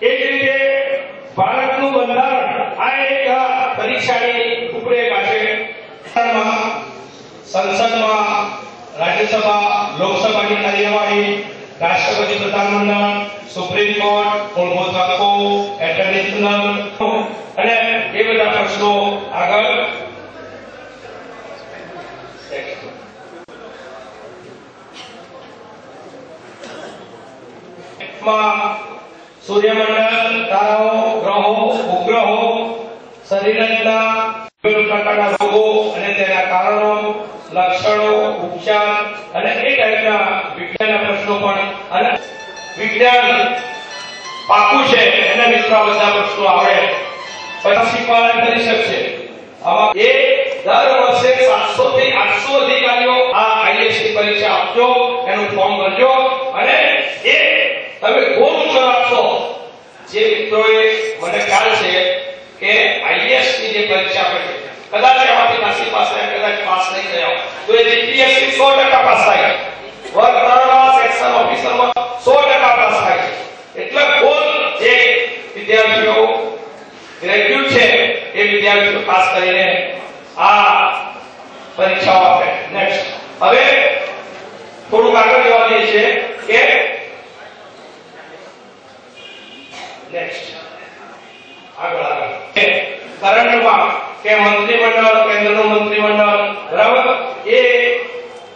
એક રીતે ભારતનું બંધારણ આ એક પરીક્ષાની રૂપરેખા છે. સંસદમાં રાજ્યસભા લોકસભાની કાર્યવાહી, રાષ્ટ્રપતિ પ્રધાનમંડળ, સુપ્રીમ કોર્ટ, મૂળભૂત હકો, એટર્ની જનરલ અને એ બધા પ્રશ્નો આગળ સૂર્યમંડળ, તારાઓ, ગ્રહો, ઉપગ્રહો, શરીરના વિવિધ પ્રકારના રોગો અને તેના કારણો, લક્ષણો, ઉપચાર અને એ ટાઈપના વિજ્ઞાનના પ્રશ્નો પણ અને વિજ્ઞાન પાકું છે એના મિત્રો બધા પ્રશ્નો આવડે પછી પાલન કરી શકશે. આમાં એ દર વર્ષે 700 થી 800 અધિકારીઓ આ આઈએએસની પરીક્ષા આપજો, એનું ફોર્મ ભરજો અને એ તમે ગોળ ઉત્તર આપશો. જે મિત્રોએ મને ખ્યાલ છે કે આઈએએસ ની જે પરીક્ષા આપે છે કદાચ એમાંથી નસીબ પાસે કદાચ પાસ નહીં થયા તો એ જીપીએસસી 100% પાસ થાય. વર્ગ 3 માં સેક્શન ઓફિસરમાં 100% પાસ થાય છે. એટલે ગોળ જે વિદ્યાર્થીઓ ગ્રેજ્યુએટ છે એ વિદ્યાર્થીઓ ખાસ કરીને આ પરીક્ષાઓ આપે. નેક્સ્ટ હવે થોડું આગળ જવા દઈએ છે કે નેક્સ્ટ આગળ કરંટમાં કે મંત્રીમંડળ, કેન્દ્રનું મંત્રીમંડળ, બરાબર, એ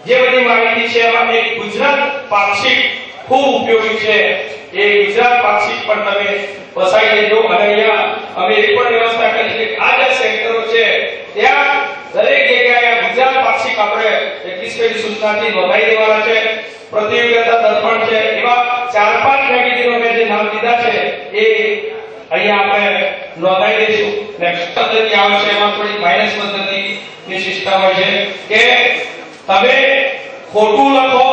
જે બધી માહિતી છે એમાં એક ગુજરાત પાક્ષિક ખૂબ ઉપયોગી છે. એ ગુજરાત પાક્ષિક પણ તમે વસાઈ લેજો અને અહીંયા અમે એ પણ વ્યવસ્થા કરી છે કે આ જે સેક્ટરો છે ત્યાં દરેક જગ્યાએ ગુજરાત પાક્ષિક આપણે 21મી સૂચનાથી નોંધાઈ દેવાના છે. પ્રતિયોગિતા દર્પણ છે, એવા 4-5 મેગેઝીનો મેં જે નામ દીધા છે એ અહીંયા આપણે નોંધાઈ દઈશું. નેક્સ્ટ પદ્ધતિ આવશે એમાં થોડી માઇનસ પદ્ધતિની સિસ્ટમ હોય છે કે તમે ખોટું લખો,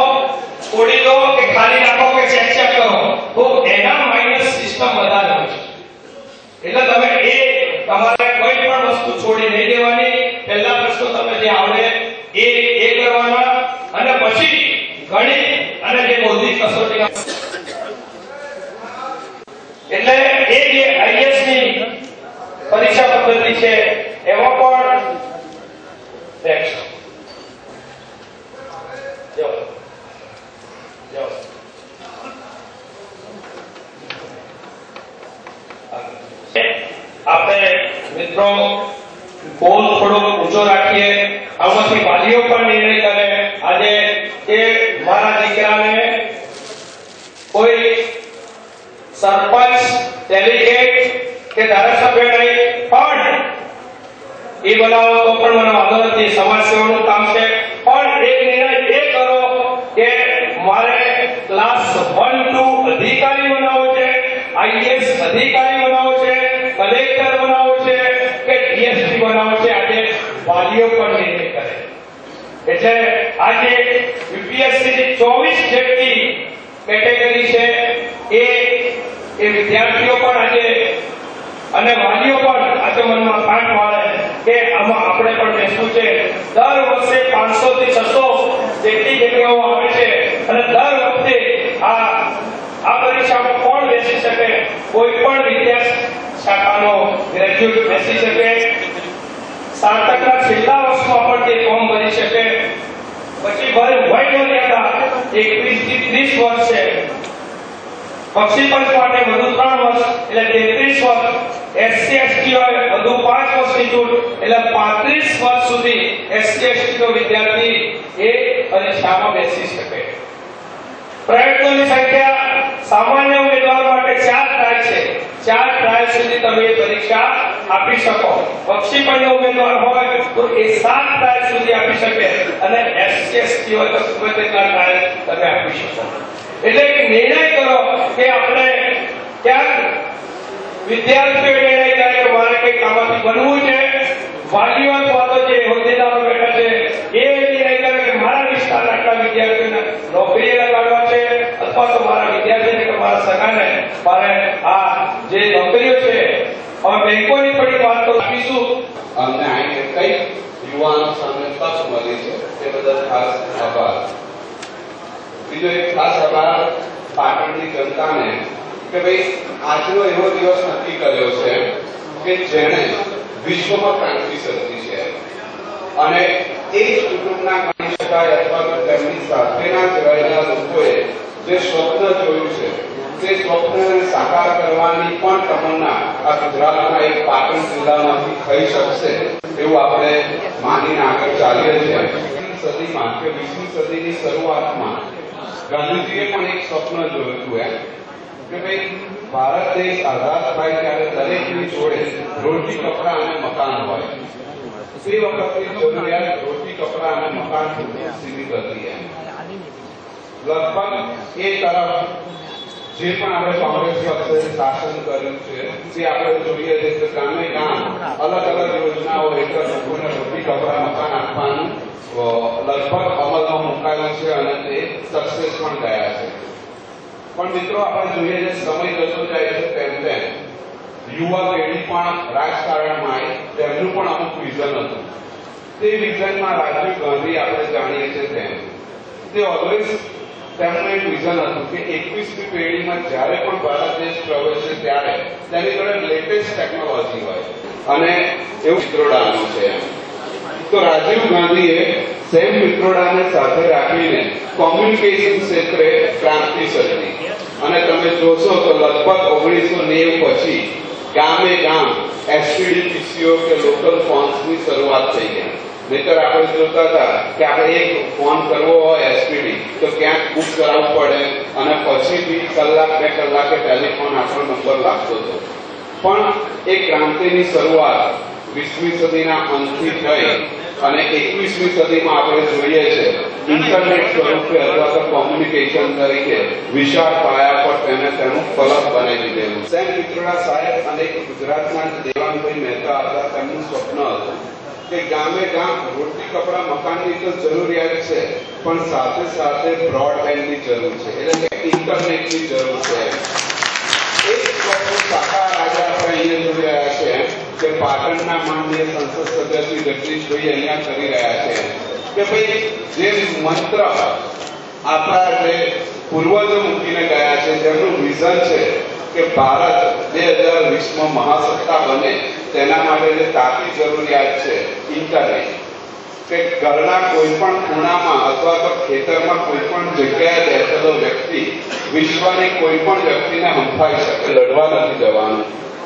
છોડી દો કે ખાલી રાખો કે ચેક કરો તો એના માઇનસ સિસ્ટમ વધારે હોય છે. એટલે તમે એ તમારે કોઈ પણ વસ્તુ છોડી નહીં દેવાની. પહેલા પ્રશ્નો તમે જે આવડે એ કરવાના અને પછી ગણિત અને જે બૌદ્ધિક કસોટી એટલે એ જે આઈએએસ ની પરીક્ષા પદ્ધતિ છે એમાં પણ નેક્સ્ટ જો આપણે મિત્રો ગોલ થોડો ઊંચો રાખીએ. આમાંથી વાલીઓ પણ નિર્ણય કરે આજે કે મારા દીકરાને કોઈ સરપંચ, ડેલિગેટ કે ધારાસભ્ય નહીં પણ એ બનાવો તો પણ મને વાંધો નથી, સમાજ સેવાનું કામ છે. પણ એક નિર્ણય એ કરો કે મારે ક્લાસ 1-2 અધિકારી બનાવવો છે, આઈએએસ અધિકારી બનાવવો છે, કલેક્ટર બનાવવો છે કે ડીએસપી બનાવવો છે. આજે વાલીઓ પણ નિર્ણય કરે. એટલે આજે યુપીએસસી ની 24 જેટલી કેટેગરી છે એ વિદ્યાર્થીઓ પણ આજે અને વાલીઓ પણ આજે મનમાં પાઠ વાળે કે આમાં આપણે પણ બેસવું છે. દર વર્ષે 500 થી 600 જેટલી જગ્યાઓ આવે છે અને દર વખતે આ પરીક્ષામાં કોણ બેસી શકે? કોઈ પણ વિદ્યાર્થી શાખાનો ગ્રેજ્યુએટ બેસી શકે. સ્નાતકના છેલ્લા વર્ષમાં પણ તે ફોર્મ ભરી શકે. પછી વય મર્યાદા 21 થી 30 વર્ષ છે. બક્ષીપંચ માટે વધુ 3 વર્ષ એટલે 33 વર્ષ. એસસી એસટી હોય વધુ 5 વર્ષની છૂટ એટલે 35 વર્ષ સુધી એસસી એસટી નો વિદ્યાર્થી એ પરીક્ષામાં બેસી શકે. પ્રયત્નોની સંખ્યા સામાન્ય ઉમેદવાર માટે 4 ટ્રાયલ છે. 4 ટ્રાયલ સુધી તમે પરીક્ષા આપી શકો. બક્ષીપંચનો ઉમેદવાર હોય તો એ 7 ટ્રાયલ સુધી આપી શકે અને એસસી એસટી હોય તો 4 ટ્રાયલ તમે આપી શકો. એટલે એક નિર્ણય કરો કે આપણે ક્યાંક વિદ્યાર્થીઓ નિર્ણય કરે કે મારે કંઈક આમાંથી બનવું છે. વાલીઓ અથવા તો જે હોદ્દેદારો બેઠા છે એ નિર્ણય કરે કે મારા વિસ્તારના આટલા વિદ્યાર્થીઓને નોકરીએ લગાડવા છે અથવા તો મારા વિદ્યાર્થીને કે મારા સગાને મારે આ જે નોકરીઓ છે હવે બેંકોની થોડી વાત તો આપીશું. અમને અહીં કઈ યુવાનો સામે તક મળી છે તે બદલ ખાસ આભાર. બીજો એક ખાસ આભાર પાટણની જનતાને કે ભાઈ આજનો એવો દિવસ નક્કી કર્યો છે કે જેણે વિશ્વમાં ક્રાંતિ સર્જી છે અને એ જ કુટુંબના ગણી શકાય અથવા તો તેમની સાથેના જોડાયેલા લોકોએ જે સ્વપ્ન જોયું છે તે સ્વપ્નને સાકાર કરવાની પણ તમન્ના આ ગુજરાતના એક પાટણ જિલ્લામાંથી થઈ શકશે એવું આપણે માનીને આગળ ચાલીએ છીએ. સદીમાં કે 20મી સદીની શરૂઆતમાં ગાંધીજીએ પણ એક સ્વપ્ન જોયું હતું કે ભાઈ ભારત દેશ આઝાદ થાય ત્યારે દરેકની જોડે રોટી કપડા અને મકાન હોય. તે વખતની જરૂરિયાત રોટી કપડા અને મકાન સુધી સીમિત હતી. લગભગ એ તરફ જે પણ આપણે કોંગ્રેસ પક્ષે શાસન કર્યું છે તે આપણે જોઈએ છે કે ગામે ગામ અલગ અલગ યોજનાઓ હેઠળ લોકોને રોટી કપડા મકાન આપવાનું લગભગ અમલમાં મુકાયું છે અને તે સક્સેસ પણ ગયા છે. પણ મિત્રો આપણે જોઈએ છે સમય જતો જાય છે તેમ તેમ યુવા પેઢી પણ રાજકારણમાં આવી તેમનું પણ અમુક વિઝન હતું. તે વિઝનમાં રાજીવ ગાંધી આપણે જાણીએ છીએ તેમ તે ઓલવેઝ તેમનું એક વિઝન હતું કે 21મી પેઢીમાં જ્યારે પણ ભારત દેશ પ્રવેશે ત્યારે તેની જોડે લેટેસ્ટ ટેકનોલોજી હોય અને એવું મિત્રોડાનું છે. તો રાજીવ ગાંધીએ સેમ મિત્રોડાને સાથે રાખીને કોમ્યુનિકેશન ક્ષેત્રે ક્રાંતિ સર્જી અને તમે જોશો તો લગભગ 1990 પછી ગામે ગામ એસટીડી પીસીઓ કે લોકલ ફોન્સની શરૂઆત થઈ ગઈ. નહીતર આપણે જોતા હતા કે આપણે એક ફોન કરવો હોય એસટીડી તો ક્યાંક બુક કરાવવું પડે અને પછી બી કલાક 2 કલાકે ટેલિફોન આપણો નંબર લાગતો હતો. પણ એ ક્રાંતિની શરૂઆત 20મી સદીના અંતથી થઈ અને 21મી સદીમાં આપણે જોઈએ છે ઇન્ટરનેટ સ્વરૂપે અથવા તો કોમ્યુનિકેશન તરીકે વિશાળ પાયા પર તેને તેનું ફલક બનાવી દીધેલું. સેમ મિત્રોડા સાહેબ અને ગુજરાતના દેવાનભાઈ મહેતા હતા તેમનું સ્વપ્ન હતું કે ગામે ગામ રોટી કપડા મકાનની તો જરૂરિયાત છે પણ સાથે સાથે બ્રોડબેન્ડની જરૂર છે એટલે કે ઇન્ટરનેટની જરૂર છે. એક સ્વપ્ન સાકાર આજે આપણે અહીંયા જોઈ રહ્યા છે કે પાટણના માનનીય સંસદ સભ્ય શ્રી જગદીશભાઈ અહીંયા કરી રહ્યા છે કે ભાઈ જે મંત્ર આપણા જે પૂર્વજો મૂકીને ગયા છે જેમનું વિઝન છે કે ભારત 2020માં મહાસત્તા બને તેના માટે જે તાતી જરૂરિયાત છે ઇન્ટરનેટ કે ઘરના કોઈ પણ ખૂણામાં અથવા તો ખેતરમાં કોઈ પણ જગ્યાએ બેઠેલો વ્યક્તિ વિશ્વની કોઈ પણ વ્યક્તિને હંફાઈ શકે. લડવા નથી જવાનું.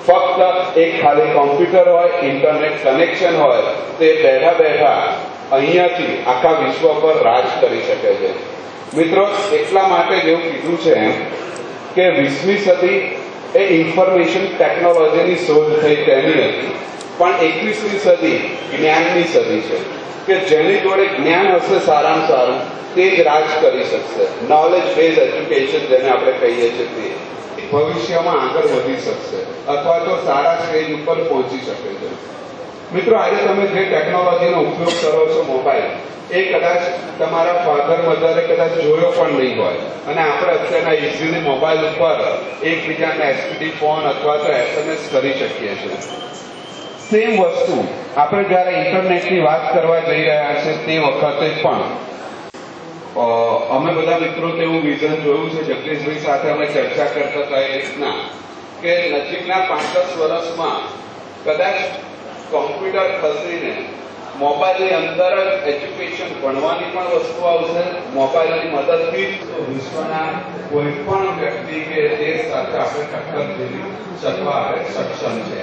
ફક્ત એક ખાલી કોમ્પ્યુટર હોય ઇન્ટરનેટ કનેક્શન હોય તે બેઠા બેઠા અહીંયાથી આખા વિશ્વ પર રાજ કરી શકે છે. મિત્રો એટલા માટે જ એવું કીધું છે કે 20મી સદી એ ઇન્ફોર્મેશન ટેકનોલોજીની શોધ થઈ તેની હતી પણ 21મી સદી જ્ઞાનની સદી છે કે જેની જોડે જ્ઞાન હશે સારામાં સારું તે જ રાજ કરી શકશે. નોલેજ બેઝ એજ્યુકેશન જેને આપણે કહીએ છીએ તે ભવિષ્યમાં આગળ વધી શકશે અથવા તો સારા સ્ટેજ ઉપર પહોંચી શકે છે. મિત્રો આજે તમે જે ટેકનોલોજીનો ઉપયોગ કરો છો મોબાઈલ એ કદાચ તમારા ફાધર મધરે કદાચ જોયો પણ નહીં હોય અને આપણે અત્યારના ઇઝીલી મોબાઈલ ઉપર એકબીજાને એસટીડી ફોન અથવા તો SMS કરી શકીએ છીએ. સેમ વસ્તુ આપણે જ્યારે ઇન્ટરનેટની વાત કરવા જઈ રહ્યા છે તે વખતે પણ અમે બધા મિત્રો તેવું વિઝન જોયું છે. જગદીશભાઈ સાથે અમે ચર્ચા કરતા હતા એ રીતના કે નજીકના 5-10 વર્ષમાં કદાચ કોમ્પ્યુટર ખસીને મોબાઈલની અંદર જ એજ્યુકેશન ભણવાની પણ વસ્તુ આવશે. મોબાઈલની મદદથી વિશ્વના કોઈ પણ વ્યક્તિ કે દેશ સાથે આપણે ટક્કર દેવી શકવા આપણે સક્ષમ છે.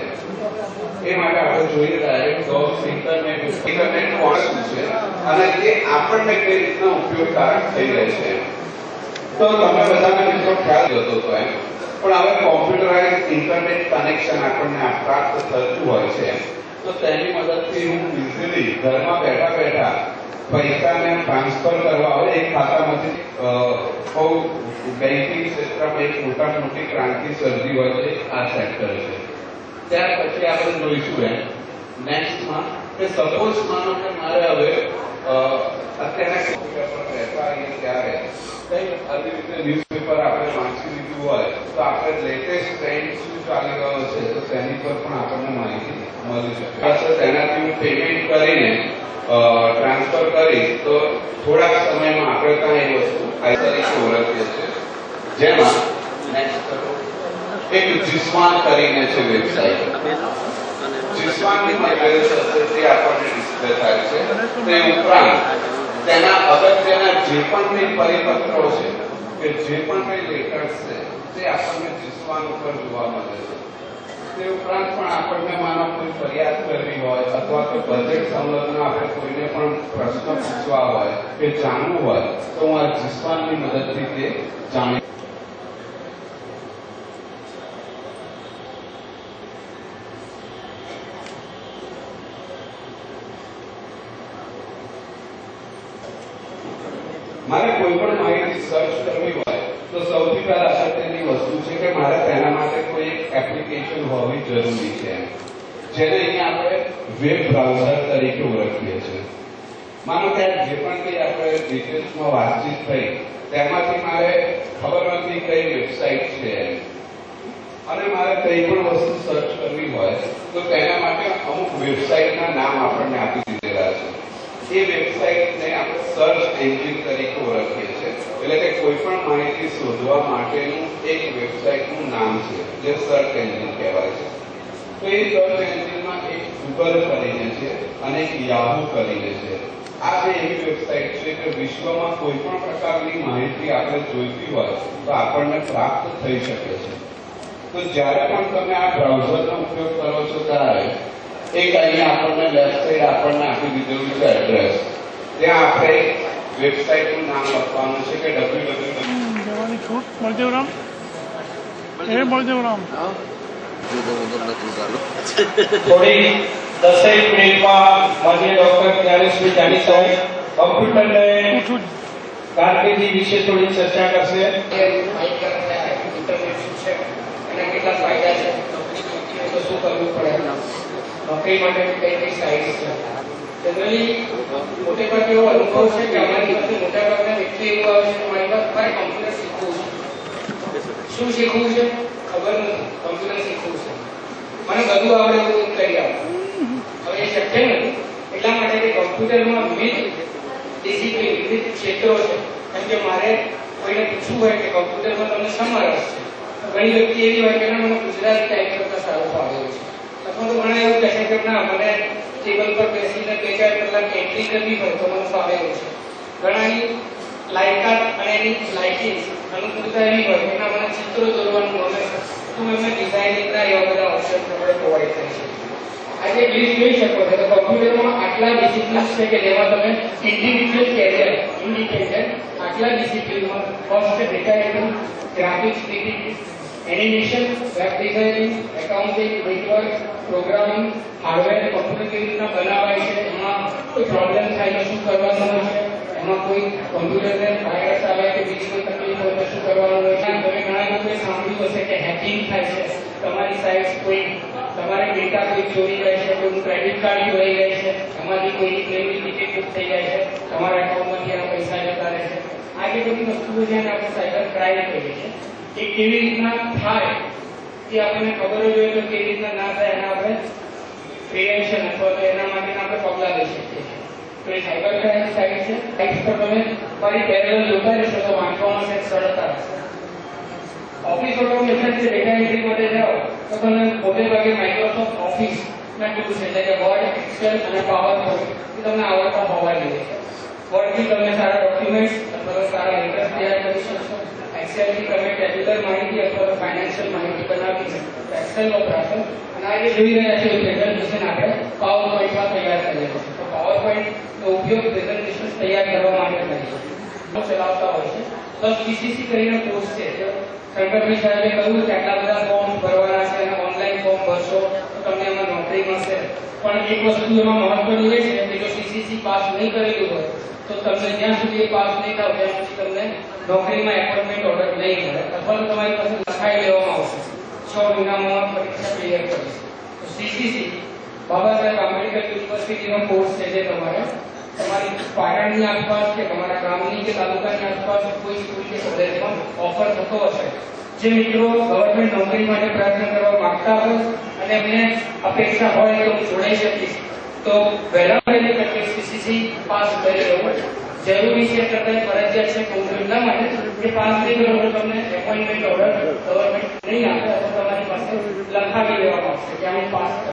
એ માટે આપણે જોઈએ ડાયરેક્ટ સોર્સ ઇન્ટરનેટ કોણ છે અને તે આપણને કઈ રીતના ઉપયોગકારક થઈ રહે છે. તો તમે બધાને મિત્રો ખ્યાલ જતો હતો એમ પણ હવે કોમ્પ્યુટરાઇઝ ઇન્ટરનેટ કનેક્શન આપણને પ્રાપ્ત થતું હોય છે તો તેની મદદથી હું ઇઝીલી ઘરમાં બેઠા બેઠા પૈસાને ટ્રાન્સફર કરવા હોય એક ખાતામાંથી બહુ બેન્કિંગ ક્ષેત્રમાં એક મોટી ક્રાંતિ સર્જી હોય છે આ સેક્ટર છે. ત્યાર પછી આપણે જોઈશું એમ નેક્સ્ટમાં કે સપોઝ માનો કે મારે હવે અત્યારના કોમ્પ્યુટર પર રહેતા આવીએ ત્યારે કઈ આવી રીતે ન્યૂઝપેપર આપણે વાંચી લીધું હોય તો આપણે લેટેસ્ટ ટ્રેન્ડ શું ચાલી રહ્યો છે તો તેની પર પણ આપણને માહિતી મળી શકે. તેનાથી હું પેમેન્ટ કરીને ટ્રાન્સફર કરી તો થોડાક સમયમાં આપણે ત્યાં એ વસ્તુ આ તરીકે ઓળખીએ છીએ જેમાં નેક્સ્ટ એક જીસ્વાન કરીને છે વેબસાઇટ. જીસ્વાનની ડિટેલ્સ જે આપણને ડિસ્પ્લે થાય છે તે ઉપરાંત તેના અગત્યના જે પણ કંઈ પરિપત્રો છે કે જે પણ કંઈ લેટર્સ છે તે આપણને જીસ્વાન ઉપર જોવા મળે છે. તે ઉપરાંત પણ આપણને માનો કોઈ ફરિયાદ કરવી હોય અથવા તો બજેટ સંલગ્ન આપણે કોઈને પણ પ્રશ્ન પૂછવા હોય કે જાણવું હોય તો હું આ જીસ્વાનની મદદથી તે જાણી. મારે કોઈ પણ માહિતી સર્ચ કરવી હોય તો સૌથી પહેલા અગત્યની વસ્તુ છે કે મારે તેના માટે કોઈ એક એપ્લિકેશન હોવી જરૂરી છે, જેને અહીંયા આપણે વેબ બ્રાઉઝર તરીકે ઓળખીએ છીએ. માનો કે જે પણ કંઈ આપણે ડિટેલ્સમાં વાતચીત થઈ તેમાંથી મારે ખબર નથી કઈ વેબસાઇટ છે અને મારે કઈ પણ વસ્તુ સર્ચ કરવી હોય તો તેના માટે અમુક વેબસાઇટના નામ આપણને આપી દીધેલા છે. એ વેબસાઇટને આપણે સર્ચ એન્જિન તરીકે ઓળખીએ છીએ. એટલે કે કોઈ પણ માહિતી શોધવા માટેનું એક વેબસાઇટનું નામ છે જે સર્ચ એન્જિન કહેવાય છે. તો એ સર્ચ એન્જિનમાં એક ગૂગલ કરીને છે અને એક યાહૂ કરીને છે. આ બે એવી વેબસાઇટ છે કે વિશ્વમાં કોઈ પણ પ્રકારની માહિતી આપણે જોઈતી હોય તો આપણને પ્રાપ્ત થઈ શકે છે. તો જ્યારે પણ તમે આ બ્રાઉઝરનો ઉપયોગ કરો છો ત્યારે એક અહીંયા આપણને લેફ્ટ સાઈડ આપણને આપી દીધેલું છે એડ્રેસ. ત્યાં આપણે વેબસાઇટનું નામ લખવાનું છે કે બળદેવરામ થોડી 10 મિનિટમાં માનનીય ડોક્ટર જ્ઞાનેશભાઈ જાની સાહેબ કમ્પ્યુટરને કારકિર્દી વિશે થોડી ચર્ચા કરશે. કેટલા ફાયદા છે, તો શું કરવું પડે, નોકરી માટે કઈ કઈ સાઇટ્સ છે. જનરલી મોટે ભાગે એવો અનુભવ છે કે અમારી પાસે મોટા ભાગના વ્યક્તિ એવું આવે છે કે મારી પાસે મારે કમ્પ્યુટર શીખવું છે. શું શીખવું છે ખબર નથી, કમ્પ્યુટર શીખવું છે, મને બધું આવડે એવું કરી આપો. હવે એ શક્ય નથી. એટલા માટે કે કમ્પ્યુટરમાં વિવિધ ડિસિપ્લિન, વિવિધ ક્ષેત્રો છે. કેમ કે મારે કોઈને પૂછવું હોય કે કમ્પ્યુટરમાં તમને શેમાં રસ છે, ઘણી વ્યક્તિ એવી હોય કે મને ગુજરાતી ટાઈપ કરતા સારું ફાવે છે, અથવા તો ઘણા એવું કહેશે કે ના મને ટેબલ પર બેસીને 2-4 કલાક એન્ટ્રી કરવી હોય તો મને ફાવે છે. ઘણાની લાયકાત અને એની લાઇકિંગ્સ અનુકૂળતા એવી હોય કે ના મને ચિત્રો દોરવાનું ગમે છે, તો એમને ડિઝાઇનિંગના એવા બધા ઓપ્શન આપણે પ્રોવાઈડ કરી શકીએ. આજે લિસ્ટ જોઈ શકો છો તો કમ્પ્યુટરમાં આટલા ડિસિપ્લિન્સ છે કે જેમાં તમે ઇન્ડિવિડ્યુઅલ કેરિયર ઇન્ડિપેન્ડન્ટ આટલા ડિસિપ્લિનમાં first data entry, graphics designing, animation, web designing, accounting, network, programming, hardware, computer કેવી રીતના બનાવાય છે, એમાં કોઈ પ્રોબ્લેમ થાય તો શું કરવાનું હોય છે, એમાં કોઈ કમ્પ્યુટરને વાયરસ આવે કે બીજી કોઈ તકલીફ હોય તો શું કરવાનું હોય છે. તમે ઘણા લોકોએ સાંભળ્યું હશે કે હેકિંગ થાય છે, તમારી સાઇટ કોઈ તમારે ડેટા કોઈ ચોરી જાય છે, કોઈનું ક્રેડિટ કાર્ડ ચોરાઈ જાય છે, એમાંથી કોઈની ક્લેમની ટિકિટ બુક થઈ જાય છે, તમારા એકાઉન્ટમાંથી એના પૈસા જતા રહે છે. આ જે બધી વસ્તુઓ છે આપણે સાયબર ક્રાઇમ કહીએ છીએ. એ કેવી રીતના થાય એ આપણને ખબર જ હોય તો કેવી રીતના ના થાય એના આપણે પ્રિવેન્શન અથવા તો એના માટેના આપણે પગલાં લઈ શકીએ છીએ. તો એ સાયબર ક્રાઇમ સાઇટ છે. સાઇટ પર તમે મારી પેરેલલ જોતા રહેશો તો વાંચવામાં કંઈક સરળતા રહેશે. ઓફિસ ઓટોમેશન છે, ડેટા એન્ટ્રી માટે જાઓ તો તમે મોટે ભાગે માઇક્રોસોફ્ટ ઓફિસના ટૂલ્સ એટલે કે વર્ડ, એક્સેલ અને પાવર પોઈન્ટ એ તમને આવડતા હોવા જોઈએ. વર્ડથી તમે સારા ડોક્યુમેન્ટ્સ અથવા સારા લેટર્સ તૈયાર કરી શકશો. એક્સેલથી તમે ટેબ્યુલર માહિતી અથવા તો ફાઇનાન્શિયલ માહિતી બનાવી શકો. એક્સેલ વપરાશો અને આજે જોઈ રહ્યા છીએ પ્રેઝન્ટેશન આપણે પાવર પોઈન્ટમાં તૈયાર કરીએ છીએ. તો પાવર પોઈન્ટનો ઉપયોગ પ્રેઝન્ટેશન તૈયાર કરવા માટે કરીએ છીએ. ચલાવતા હોય છે. પ્લસ પીસીસી કરીને કોર્સ છે. શંકરભાઈ સાહેબે કહ્યું કે આટલા બધા ફોર્મ ભરવાના છે અને ઓનલાઈન ફોર્મ ભરશો તો તમને એમાં નોકરી મળશે. પણ એક વસ્તુ એમાં મહત્વની એ છે કે જો સીસીસી પાસ નહીં કરેલું હોય તો તમને જ્યાં સુધી પાસ નહીં થાવ ત્યાં સુધી તમને નોકરીમાં એપોઇન્ટમેન્ટ ઓર્ડર નહીં મળે અથવા તો તમારી પાસે લખાઈ લેવામાં આવશે 6 મહિનામાં પરીક્ષા ક્લિયર કરીશ. તો સીસીસી બાબા સાહેબ આંબેડકર યુનિવર્સિટીનો કોર્સ છે જે તમારે તમારી પાટણની આસપાસ કે તમારા ગામની કે તાલુકાની આસપાસ કોઈ સ્કૂલ કે કોલેજમાં ઓફર થતો હશે. જે મિત્રો ગવર્મેન્ટ નોકરી માટે પ્રયત્ન કરવા માંગતા હોય અને એમને અપેક્ષા હોય તો હું જોડાઈ શકીશ તો વહેલા વહેલી તકે સીસીસી પાસ કરી લેવું જરૂરી છે, કરતા ફરજિયાત છે. એટલા માટે કે પાસ નહીં કરો તો તમને એપોઇન્ટમેન્ટ ઓર્ડર ગવર્મેન્ટ નહીં આપે અથવા આવશે કે આનું પાસ